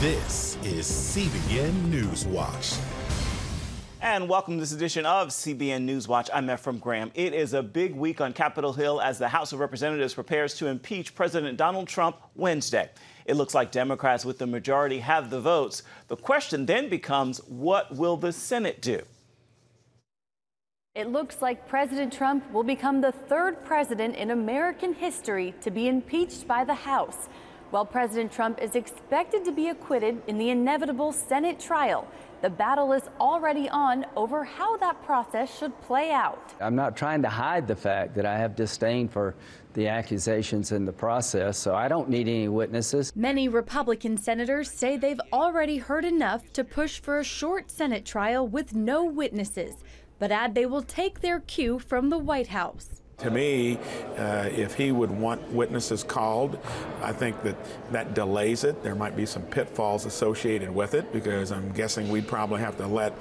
This is CBN NewsWatch. And welcome to this edition of CBN NewsWatch. I'm Ephraim Graham. It is a big week on Capitol Hill as the House of Representatives prepares to impeach President Donald Trump Wednesday. It looks like Democrats with the majority have the votes. The question then becomes, what will the Senate do? It looks like President Trump will become the third president in American history to be impeached by the House. While President Trump is expected to be acquitted in the inevitable Senate trial, the battle is already on over how that process should play out. I'm not trying to hide the fact that I have disdain for the accusations in the process, so I don't need any witnesses. Many Republican senators say they've already heard enough to push for a short Senate trial with no witnesses, but add they will take their cue from the White House. To me, if he would want witnesses called, I think that delays it. There might be some pitfalls associated with it because I'm guessing we'd probably have to let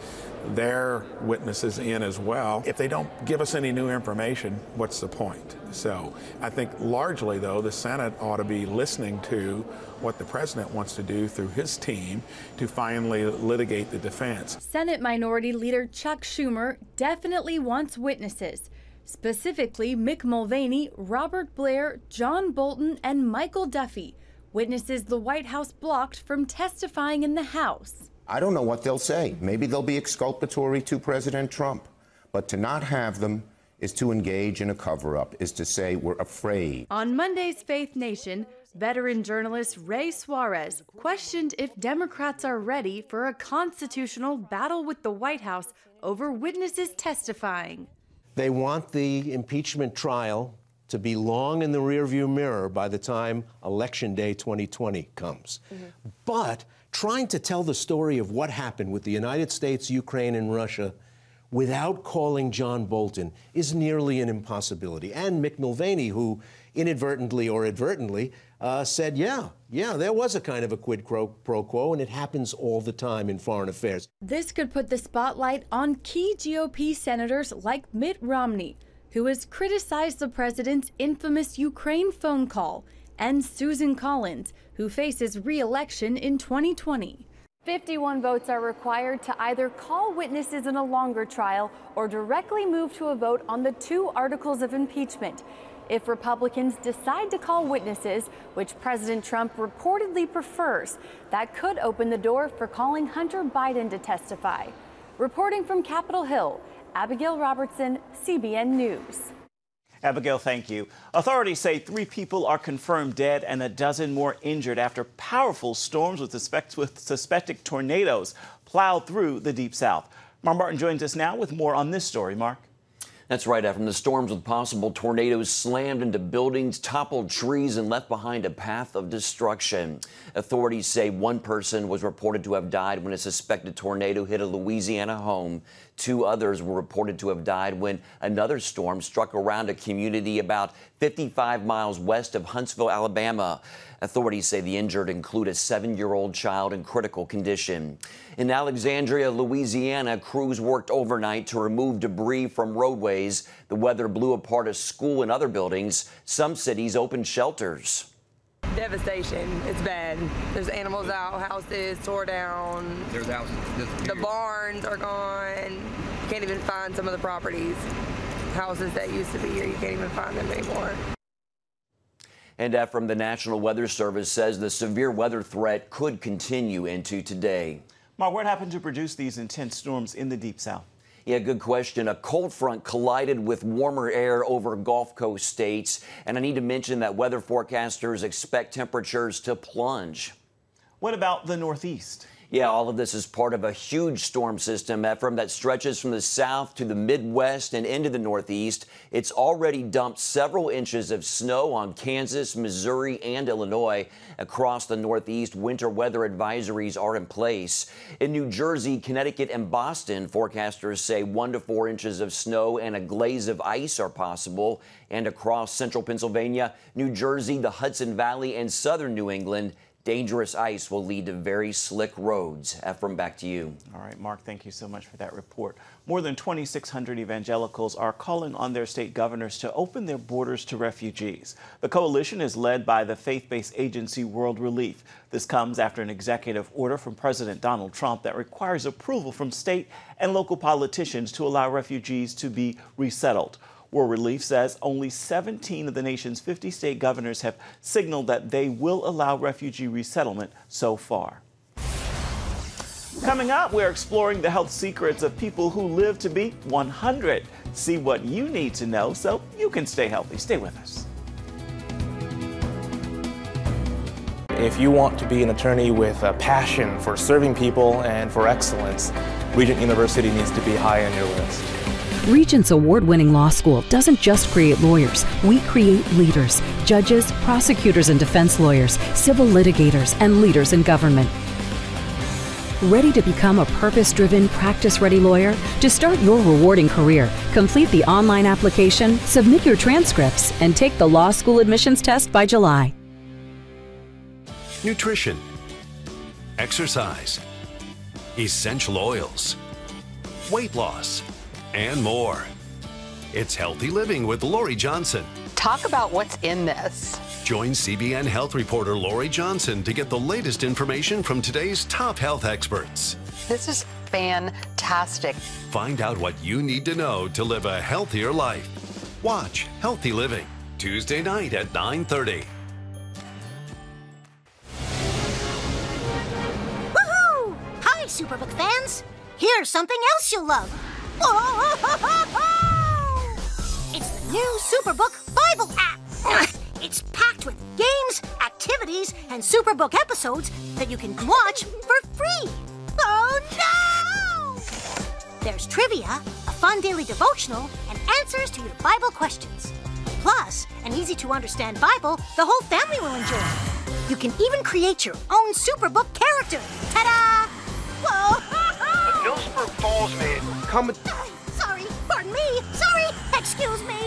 their witnesses in as well. If they don't give us any new information, what's the point? So I think largely, though, the Senate ought to be listening to what the president wants to do through his team to finally litigate the defense. Senate Minority Leader Chuck Schumer definitely wants witnesses. Specifically, Mick Mulvaney, Robert Blair, John Bolton, and Michael Duffy, witnesses the White House blocked from testifying in the House. I don't know what they'll say. Maybe they'll be exculpatory to President Trump. But to not have them is to engage in a cover-up, is to say we're afraid. On Monday's Faith Nation, veteran journalist Ray Suarez questioned if Democrats are ready for a constitutional battle with the White House over witnesses testifying. They want the impeachment trial to be long in the rearview mirror by the time Election Day 2020 comes. But trying to tell the story of what happened with the United States, Ukraine, and Russia without calling John Bolton is nearly an impossibility. And Mick Mulvaney, who inadvertently or advertently said, yeah, there was a kind of a quid pro quo, and it happens all the time in foreign affairs. This could put the spotlight on key GOP senators like Mitt Romney, who has criticized the president's infamous Ukraine phone call, and Susan Collins, who faces re-election in 2020. 51 votes are required to either call witnesses in a longer trial or directly move to a vote on the two articles of impeachment. If Republicans decide to call witnesses, which President Trump reportedly prefers, that could open the door for calling Hunter Biden to testify. Reporting from Capitol Hill, Abigail Robertson, CBN News. Abigail, thank you. Authorities say 3 people are confirmed dead and a dozen more injured after powerful storms with suspected tornadoes plowed through the Deep South. Mark Martin joins us now with more on this story. Mark. That's right, Ephraim. The storms with possible tornadoes slammed into buildings, toppled trees, and left behind a path of destruction. Authorities say 1 person was reported to have died when a suspected tornado hit a Louisiana home. 2 others were reported to have died when another storm struck around a community about 55 miles west of Huntsville, Alabama. Authorities say the injured include a 7-year-old child in critical condition. In Alexandria, Louisiana, crews worked overnight to remove debris from roadways. The weather blew apart a school and other buildings. Some cities opened shelters. Devastation. It's bad. There's animals out, houses tore down. There's houses disappeared. The barns are gone. You can't even find some of the properties. Houses that used to be here, you can't even find them anymore. And Ephraim, the National Weather Service says the severe weather threat could continue into today. Mark, what happened to produce these intense storms in the Deep South? Yeah, good question. A cold front collided with warmer air over Gulf Coast states. And I need to mention that weather forecasters expect temperatures to plunge. What about the Northeast? Yeah, all of this is part of a huge storm system, Ephraim, that stretches from the south to the Midwest and into the Northeast. It's already dumped several inches of snow on Kansas, Missouri, and Illinois. Across the Northeast, winter weather advisories are in place. In New Jersey, Connecticut, and Boston, forecasters say 1 to 4 inches of snow and a glaze of ice are possible. And across central Pennsylvania, New Jersey, the Hudson Valley, and southern New England, Dangerous ice will lead to very slick roads. Ephraim, back to you. All right, Mark, thank you so much for that report. More than 2,600 evangelicals are calling on their state governors to open their borders to refugees. The coalition is led by the faith-based agency World Relief. This comes after an executive order from President Donald Trump that requires approval from state and local politicians to allow refugees to be resettled. World Relief says only 17 of the nation's 50 state governors have signaled that they will allow refugee resettlement so far. Coming up, we're exploring the health secrets of people who live to be 100. See what you need to know so you can stay healthy. Stay with us. If you want to be an attorney with a passion for serving people and for excellence, Regent University needs to be high on your list. Regent's award-winning law school doesn't just create lawyers. We create leaders, judges, prosecutors and defense lawyers, civil litigators, and leaders in government. Ready to become a purpose-driven, practice-ready lawyer? To start your rewarding career, complete the online application, submit your transcripts, and take the law school admissions test by July. Nutrition, exercise, essential oils, weight loss, and more. It's Healthy Living with Lori Johnson. Talk about what's in this. Join CBN health reporter Lori Johnson to get the latest information from today's top health experts. This is fantastic. Find out what you need to know to live a healthier life. Watch Healthy Living, Tuesday night at 9:30. Woohoo! Hi, Superbook fans. Here's something else you'll love. It's the new Superbook Bible app. It's packed with games, activities, and Superbook episodes that you can watch for free. Oh no! There's trivia, a fun daily devotional, and answers to your Bible questions. Plus, an easy-to-understand Bible the whole family will enjoy. You can even create your own Superbook character. Ta-da! Whoa! Millsburg Falls man. Sorry, pardon me. Sorry, excuse me.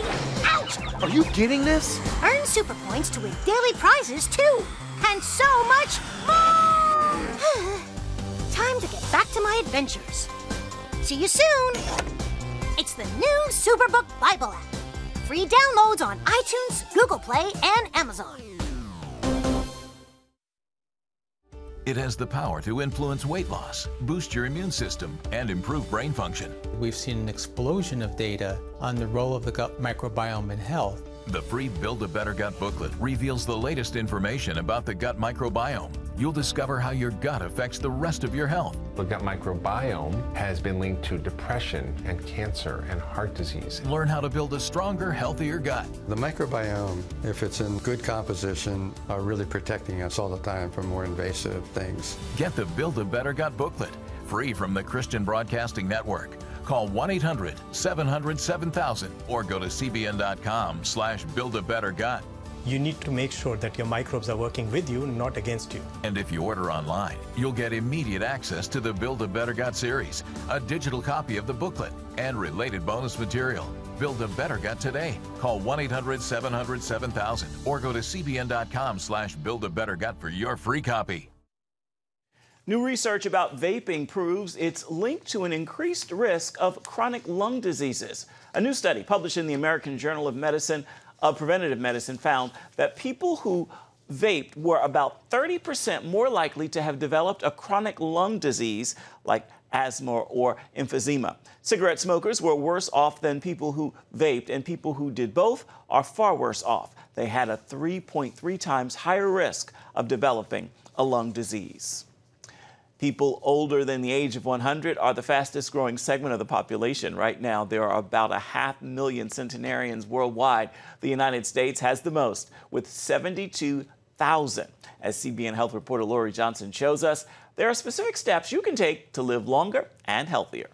Ouch! Are you getting this? Earn super points to win daily prizes too, and so much more. Time to get back to my adventures. See you soon. It's the new Superbook Bible app. Free downloads on iTunes, Google Play, and Amazon. It has the power to influence weight loss, boost your immune system, and improve brain function. We've seen an explosion of data on the role of the gut microbiome in health. The free Build a Better Gut booklet reveals the latest information about the gut microbiome. You'll discover how your gut affects the rest of your health. The gut microbiome has been linked to depression and cancer and heart disease. Learn how to build a stronger, healthier gut. The microbiome, if it's in good composition, are really protecting us all the time from more invasive things. Get the Build a Better Gut booklet, free from the Christian Broadcasting Network. Call 1-800-700-7000 or go to cbn.com/buildabettergut. You need to make sure that your microbes are working with you, not against you. And if you order online, you'll get immediate access to the Build a Better Gut series, a digital copy of the booklet, and related bonus material. Build a Better Gut today. Call 1-800-700-7000 or go to cbn.com/buildabettergut for your free copy. New research about vaping proves it's linked to an increased risk of chronic lung diseases. A new study published in the American Journal of Preventive Medicine found that people who vaped were about 30% more likely to have developed a chronic lung disease like asthma or emphysema. Cigarette smokers were worse off than people who vaped, and people who did both are far worse off. They had a 3.3 times higher risk of developing a lung disease. People older than the age of 100 are the fastest growing segment of the population. Right now, there are about 500,000 centenarians worldwide. The United States has the most, with 72,000. As CBN health reporter Lori Johnson shows us, there are specific steps you can take to live longer and healthier.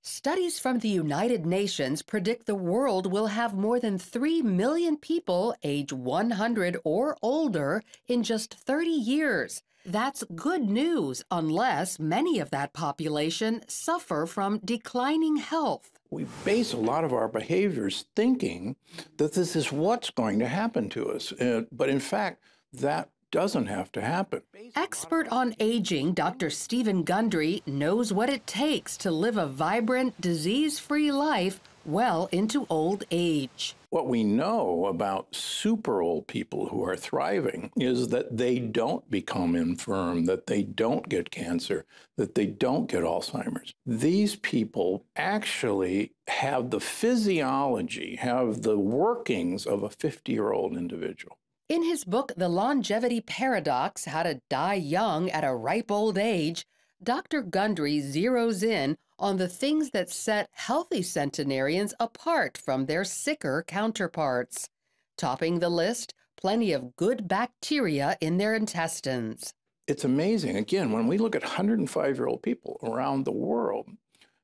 Studies from the United Nations predict the world will have more than 3 million people age 100 or older in just 30 years. That's good news, unless many of that population suffer from declining health. We base a lot of our behaviors thinking that this is what's going to happen to us. But in fact, that doesn't have to happen. Expert on aging, Dr. Stephen Gundry knows what it takes to live a vibrant, disease-free life well into old age. What we know about super old people who are thriving is that they don't become infirm, that they don't get cancer, that they don't get Alzheimer's. These people actually have the physiology, have the workings of a 50-year-old individual. In his book, The Longevity Paradox, How to Die Young at a Ripe Old Age, Dr. Gundry zeroes in on the things that set healthy centenarians apart from their sicker counterparts. Topping the list, plenty of good bacteria in their intestines. It's amazing. Again, when we look at 105-year-old people around the world,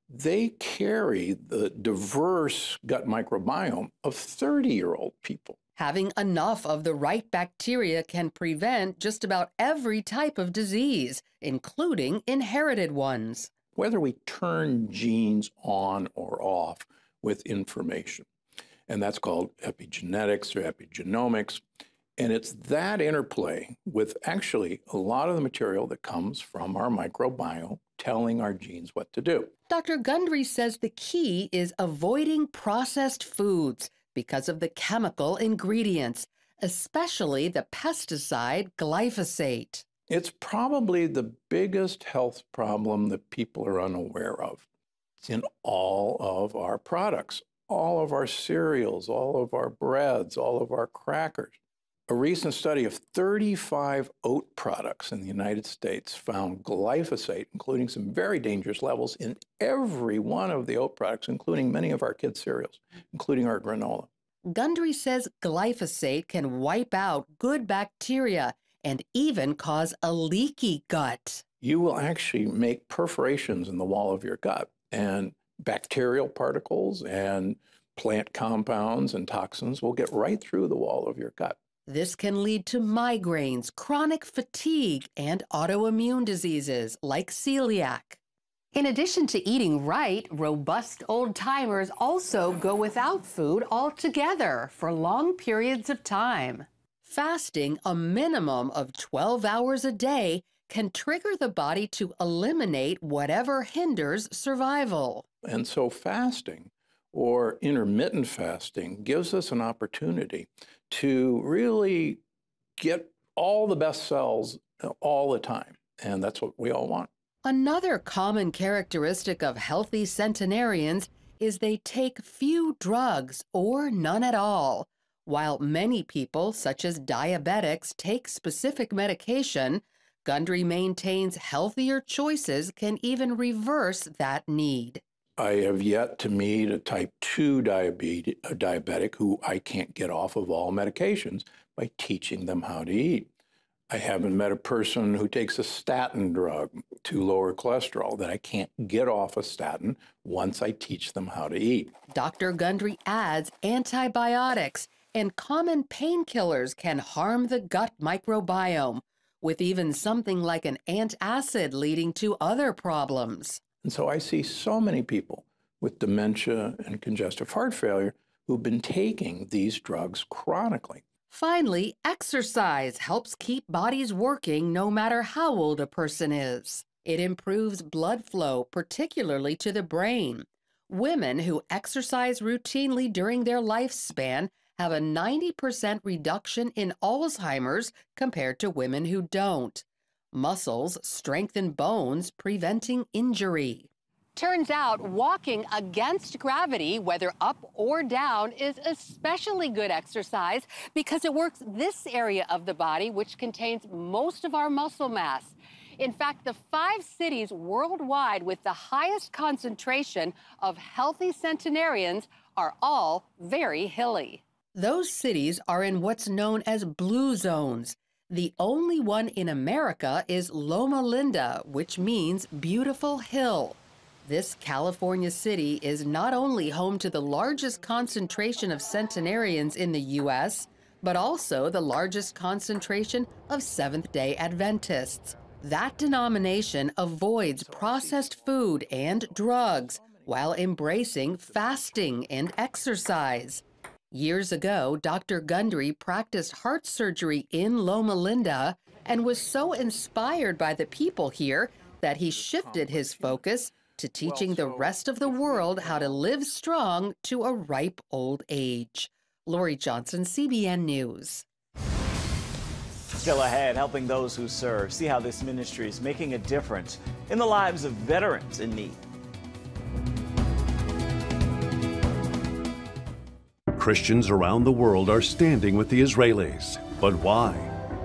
they carry the diverse gut microbiome of 30-year-old people. Having enough of the right bacteria can prevent just about every type of disease, including inherited ones. Whether we turn genes on or off with information, and that's called epigenetics or epigenomics, and it's that interplay with actually a lot of the material that comes from our microbiome telling our genes what to do. Dr. Gundry says the key is avoiding processed foods because of the chemical ingredients, especially the pesticide glyphosate. It's probably the biggest health problem that people are unaware of. It's in all of our products, all of our cereals, all of our breads, all of our crackers. A recent study of 35 oat products in the United States found glyphosate, including some very dangerous levels, in every one of the oat products, including many of our kids' cereals, including our granola. Gundry says glyphosate can wipe out good bacteria and even cause a leaky gut. You will actually make perforations in the wall of your gut, and bacterial particles and plant compounds and toxins will get right through the wall of your gut. This can lead to migraines, chronic fatigue, and autoimmune diseases like celiac. In addition to eating right, robust old-timers also go without food altogether for long periods of time. Fasting a minimum of 12 hours a day can trigger the body to eliminate whatever hinders survival. And so fasting or intermittent fasting gives us an opportunity to really get all the best cells all the time. And that's what we all want. Another common characteristic of healthy centenarians is they take few drugs or none at all. While many people, such as diabetics, take specific medication, Gundry maintains healthier choices can even reverse that need. I have yet to meet a type 2 diabetic who I can't get off of all medications by teaching them how to eat. I haven't met a person who takes a statin drug to lower cholesterol that I can't get off a statin once I teach them how to eat. Dr. Gundry adds antibiotics and common painkillers can harm the gut microbiome, with even something like an antacid leading to other problems. And so I see so many people with dementia and congestive heart failure who've been taking these drugs chronically. Finally, exercise helps keep bodies working no matter how old a person is. It improves blood flow, particularly to the brain. Women who exercise routinely during their lifespan have a 90% reduction in Alzheimer's compared to women who don't. Muscles strengthen bones, preventing injury. Turns out walking against gravity, whether up or down, is especially good exercise because it works this area of the body, which contains most of our muscle mass. In fact, the 5 cities worldwide with the highest concentration of healthy centenarians are all very hilly. Those cities are in what's known as blue zones. The only one in America is Loma Linda, which means beautiful hill. This California city is not only home to the largest concentration of centenarians in the U.S., but also the largest concentration of Seventh-day Adventists. That denomination avoids processed food and drugs while embracing fasting and exercise. Years ago, Dr. Gundry practiced heart surgery in Loma Linda and was so inspired by the people here that he shifted his focus to teaching the rest of the world how to live strong to a ripe old age. Lori Johnson, CBN News. Still ahead, helping those who serve. See how this ministry is making a difference in the lives of veterans in need. Christians around the world are standing with the Israelis. But why?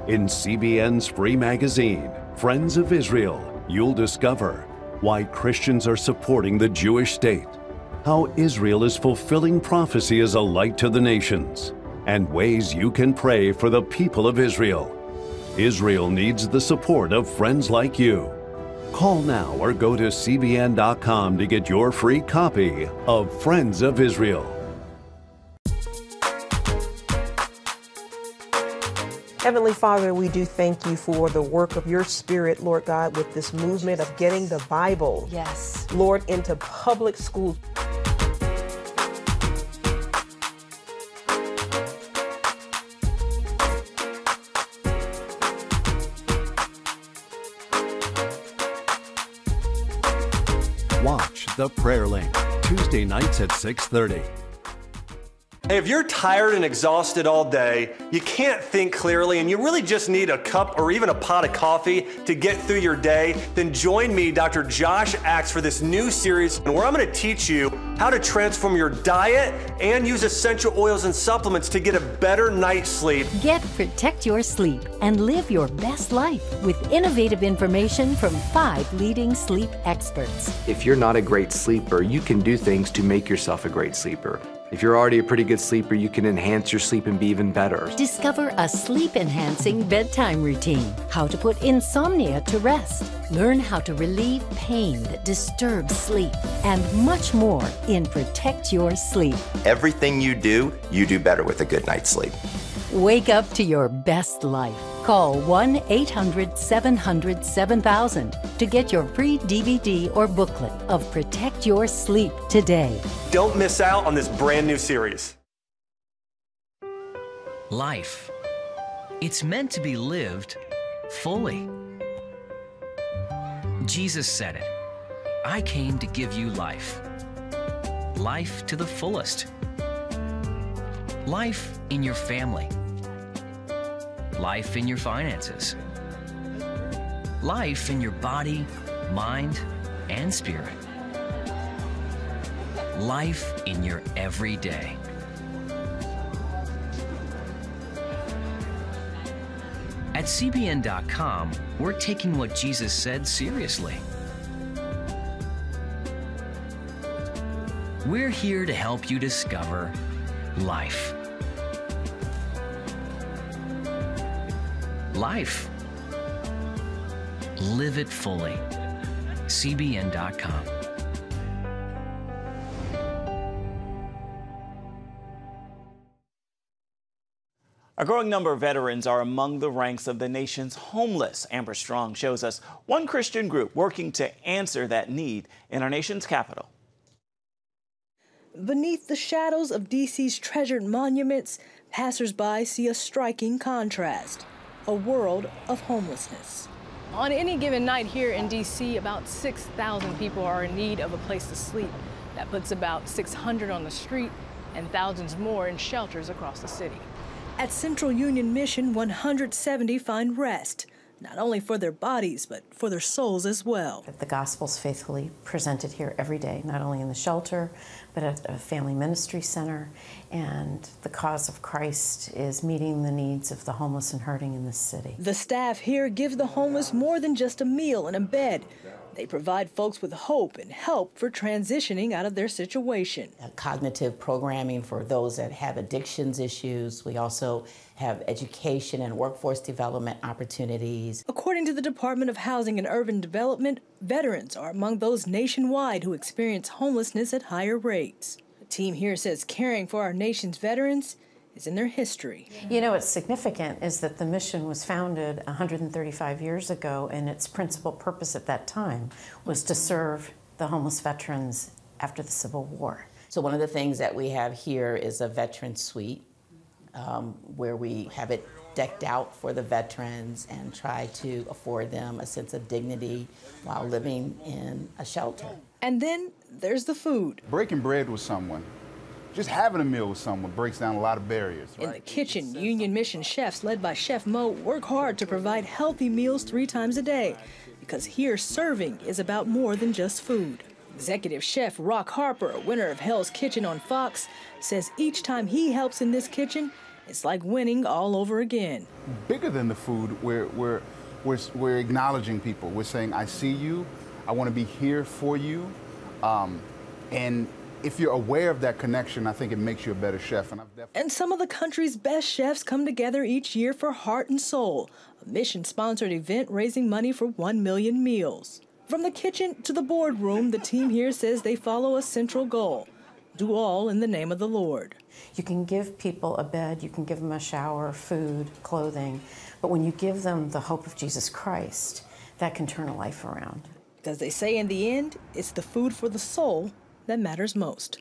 In CBN's free magazine, Friends of Israel, you'll discover why Christians are supporting the Jewish state, how Israel is fulfilling prophecy as a light to the nations, and ways you can pray for the people of Israel. Israel needs the support of friends like you. Call now or go to cbn.com to get your free copy of Friends of Israel. Heavenly Father, we do thank you for the work of your Spirit, Lord God, with this movement of getting the Bible, yes, Lord, into public schools. Watch The Prayer Link, Tuesday nights at 6:30. Hey, if you're tired and exhausted all day, you can't think clearly, and you really just need a cup or even a pot of coffee to get through your day, then join me, Dr. Josh Axe, for this new series where I'm going to teach you how to transform your diet and use essential oils and supplements to get a better night's sleep. Get Protect Your Sleep and live your best life with innovative information from 5 leading sleep experts. If you're not a great sleeper, you can do things to make yourself a great sleeper. If you're already a pretty good sleeper, you can enhance your sleep and be even better. Discover a sleep-enhancing bedtime routine, how to put insomnia to rest, learn how to relieve pain that disturbs sleep, and much more in Protect Your Sleep. Everything you do better with a good night's sleep. Wake up to your best life. Call 1-800-700-7000 to get your free DVD or booklet of Protect Your Sleep today. Don't miss out on this brand new series. Life. It's meant to be lived fully. Jesus said it. I came to give you life. Life to the fullest. Life in your family. Life in your finances. Life in your body, mind, and spirit. Life in your everyday. At CBN.com, we're taking what Jesus said seriously. We're here to help you discover life. Life. Live it fully. CBN.com. A growing number of veterans are among the ranks of the nation's homeless. Amber Strong shows us one Christian group working to answer that need in our nation's capital. Beneath the shadows of D.C.'s treasured monuments, passers-by see a striking contrast. A world of homelessness. On any given night here in D.C., about 6,000 people are in need of a place to sleep. That puts about 600 on the street and thousands more in shelters across the city. At Central Union Mission, 170 find rest, not only for their bodies, but for their souls as well. The gospel's faithfully presented here every day, not only in the shelter, but at a family ministry center. And the cause of Christ is meeting the needs of the homeless and hurting in this city. The staff here give the homeless more than just a meal and a bed. They provide folks with hope and help for transitioning out of their situation. Cognitive programming for those that have addictions issues. We also have education and workforce development opportunities. According to the Department of Housing and Urban Development, veterans are among those nationwide who experience homelessness at higher rates. The team here says caring for our nation's veterans is in their history. You know, what's significant is that the mission was founded 135 years ago, and its principal purpose at that time was to serve the homeless veterans after the Civil War. So one of the things that we have here is a veteran suite where we have it decked out for the veterans and try to afford them a sense of dignity while living in a shelter. And then there's the food. Breaking bread with someone, just having a meal with someone breaks down a lot of barriers. In the kitchen, Union Mission chefs led by Chef Mo work hard to provide healthy meals 3 times a day, because here serving is about more than just food. Executive Chef Rock Harper, winner of Hell's Kitchen on Fox, says each time he helps in this kitchen, it's like winning all over again. Bigger than the food, we're acknowledging people. We're saying, I see you, I want to be here for you. And if you're aware of that connection, I think it makes you a better chef. And some of the country's best chefs come together each year for Heart and Soul, a mission-sponsored event raising money for 1 million meals. From the kitchen to the boardroom, the team here says they follow a central goal: do all in the name of the Lord. You can give people a bed, you can give them a shower, food, clothing, but when you give them the hope of Jesus Christ, that can turn a life around. Because they say in the end, it's the food for the soul that matters most.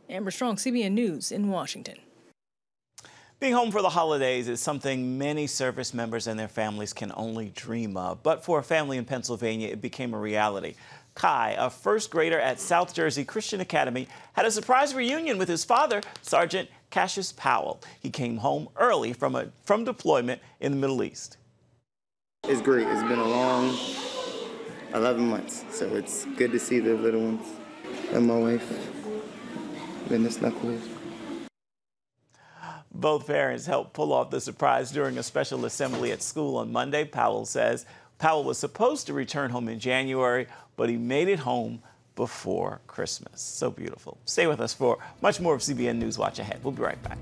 Amber Strong, CBN News in Washington. Being home for the holidays is something many service members and their families can only dream of. But for a family in Pennsylvania, it became a reality. Kai, a first grader at South Jersey Christian Academy, had a surprise reunion with his father, Sergeant Cassius Powell. He came home early from deployment in the Middle East. It's great. It's been a long 11 months, so it's good to see the little ones and my wife. Been this knuckles. Both parents helped pull off the surprise during a special assembly at school on Monday. Powell says Powell was supposed to return home in January, but he made it home before Christmas. So beautiful. Stay with us for much more of CBN News Watch ahead. We'll be right back.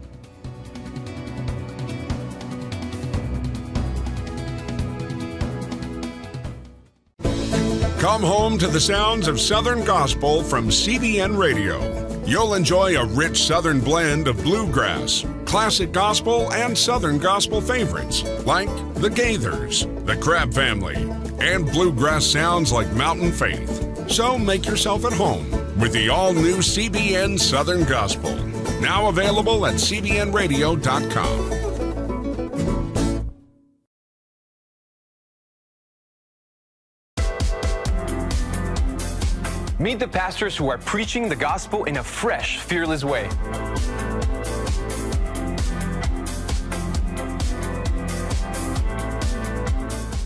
Come home to the sounds of Southern Gospel from CBN Radio. You'll enjoy a rich Southern blend of bluegrass, classic gospel, and Southern gospel favorites like the Gaithers, the Crab Family, and bluegrass sounds like Mountain Faith. So make yourself at home with the all-new CBN Southern Gospel, now available at cbnradio.com. Meet the pastors who are preaching the gospel in a fresh, fearless way.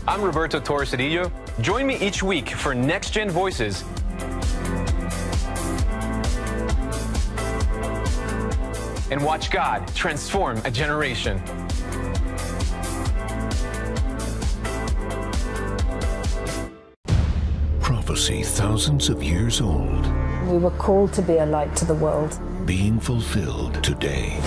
I'm Roberto Torres-Cedillo. Join me each week for Next Gen Voices. And watch God transform a generation. Prophecy thousands of years old. We were called to be a light to the world. Being fulfilled today.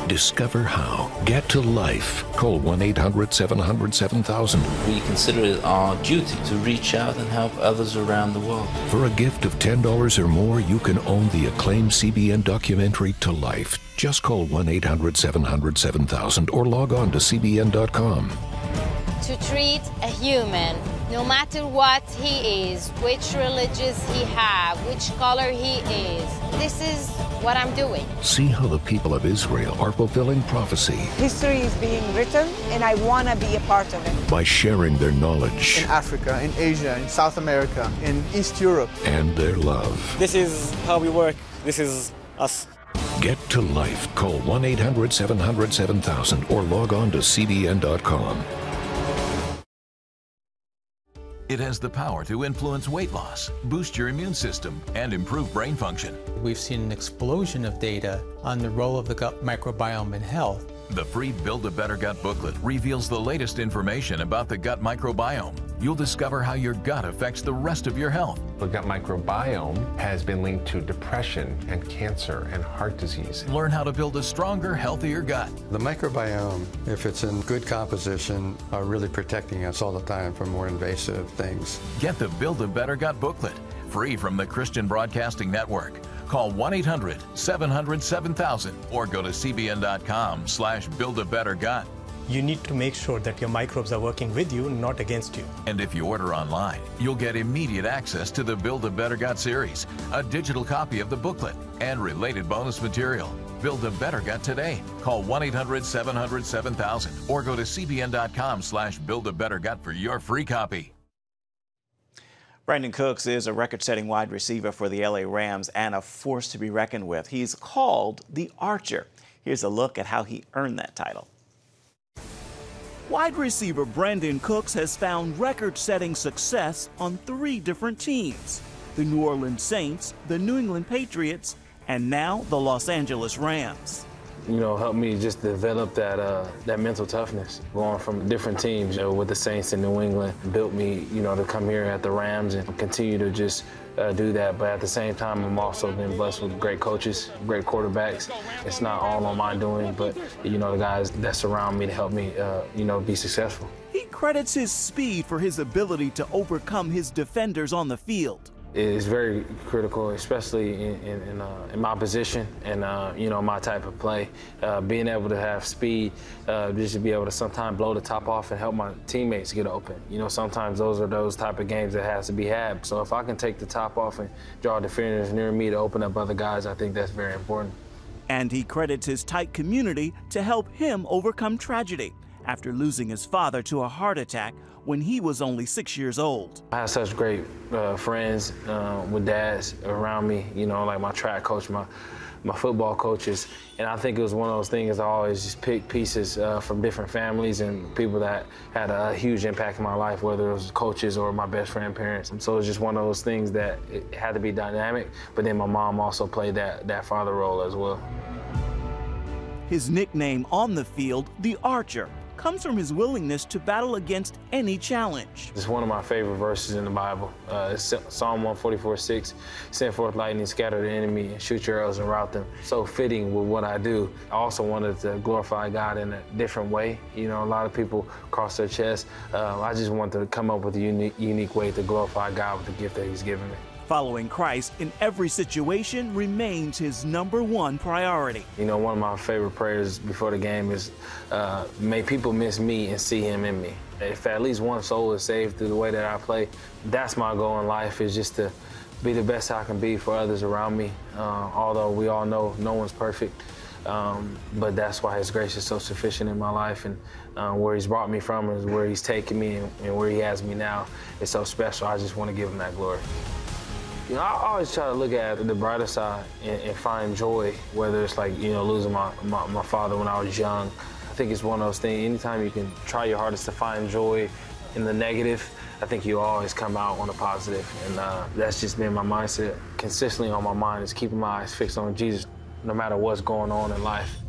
Discover how. Get to life. Call 1-800-700-7000. We consider it our duty to reach out and help others around the world. For a gift of $10 or more, you can own the acclaimed CBN documentary To Life. Just call 1-800-700-7000 or log on to cbn.com. To treat a human, no matter what he is, which religious he have, which color he is. This is what I'm doing. See how the people of Israel are fulfilling prophecy. History is being written, and I want to be a part of it. By sharing their knowledge. In Africa, in Asia, in South America, in East Europe. And their love. This is how we work. This is us. Get to life. Call 1-800-700-7000 or log on to cbn.com. It has the power to influence weight loss, boost your immune system, and improve brain function. We've seen an explosion of data on the role of the gut microbiome in health. The free Build a Better Gut booklet reveals the latest information about the gut microbiome. You'll discover how your gut affects the rest of your health. The gut microbiome has been linked to depression and cancer and heart disease. Learn how to build a stronger, healthier gut. The microbiome, if it's in good composition, are really protecting us all the time from more invasive things. Get the Build a Better Gut booklet, free from the Christian Broadcasting Network. Call 1-800-700-7000 or go to cbn.com/buildabettergut. you need to make sure that your microbes are working with you, not against you. And if you order online, you'll get immediate access to the Build a Better Gut series, a digital copy of the booklet, and related bonus material. Build a Better Gut today. Call 1-800-700-7000 or go to cbn.com/buildabettergut for your free copy. Brandon Cooks is a record-setting wide receiver for the LA Rams and a force to be reckoned with. He's called the Archer. Here's a look at how he earned that title. Wide receiver Brandon Cooks has found record-setting success on 3 different teams: the New Orleans Saints, the New England Patriots, and now the Los Angeles Rams. You know, helped me just develop that mental toughness. Going from different teams, with the Saints in New England, built me, to come here at the Rams and continue to just do that. But at the same time, I'm also been blessed with great coaches, great quarterbacks. It's not all on my doing, but, the guys that surround me to help me, be successful. He credits his speed for his ability to overcome his defenders on the field. It's very critical, especially in my position and, my type of play. Being able to have speed, just to be able to sometimes blow the top off and help my teammates get open. Sometimes those are those type of games that has to be had. So if I can take the top off and draw defenders near me to open up other guys, I think that's very important. And he credits his tight community to help him overcome tragedy after losing his father to a heart attack when he was only 6 years old. I had such great friends with dads around me, like my track coach, my football coaches. And I think it was one of those things I always just picked pieces from different families and people that had a huge impact in my life, whether it was coaches or my best friend parents. And so it was just one of those things that it had to be dynamic, but then my mom also played that father role as well. His nickname on the field, the Archer, comes from his willingness to battle against any challenge. It's one of my favorite verses in the Bible. It's Psalm 144:6. Send forth lightning, scatter the enemy, and shoot your arrows and rout them. So fitting with what I do. I also wanted to glorify God in a different way. A lot of people cross their chest. I just wanted to come up with a unique way to glorify God with the gift that He's given me. Following Christ in every situation remains his #1 priority. One of my favorite prayers before the game is, may people miss me and see Him in me. If at least one soul is saved through the way that I play, that's my goal in life, is just to be the best I can be for others around me. Although we all know no one's perfect, but that's why His grace is so sufficient in my life, and where He's brought me from is where He's taken me, and where He has me now is so special. I just want to give Him that glory. I always try to look at the brighter side and find joy, whether it's like, losing my father when I was young. I think it's one of those things, anytime you can try your hardest to find joy in the negative, I think you always come out on the positive. And that's just been my mindset. Consistently on my mind is keeping my eyes fixed on Jesus, no matter what's going on in life.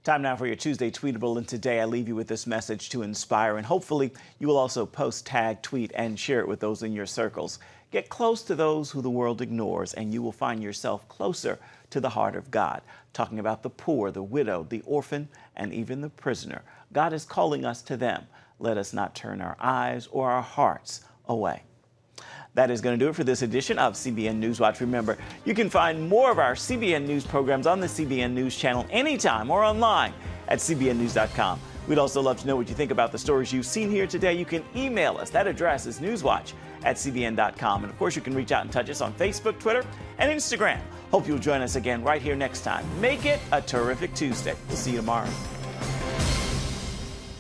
Time now for your Tuesday Tweetable, and today I leave you with this message to inspire, and hopefully you will also post, tag, tweet, and share it with those in your circles. Get close to those who the world ignores, and you will find yourself closer to the heart of God. Talking about the poor, the widow, the orphan, and even the prisoner. God is calling us to them. Let us not turn our eyes or our hearts away. That is going to do it for this edition of CBN NewsWatch. Remember, you can find more of our CBN News programs on the CBN News Channel anytime or online at cbnnews.com. We'd also love to know what you think about the stories you've seen here today. You can email us. That address is newswatch@cbn.com. And of course, you can reach out and touch us on Facebook, Twitter, and Instagram. Hope you'll join us again right here next time. Make it a terrific Tuesday. We'll see you tomorrow.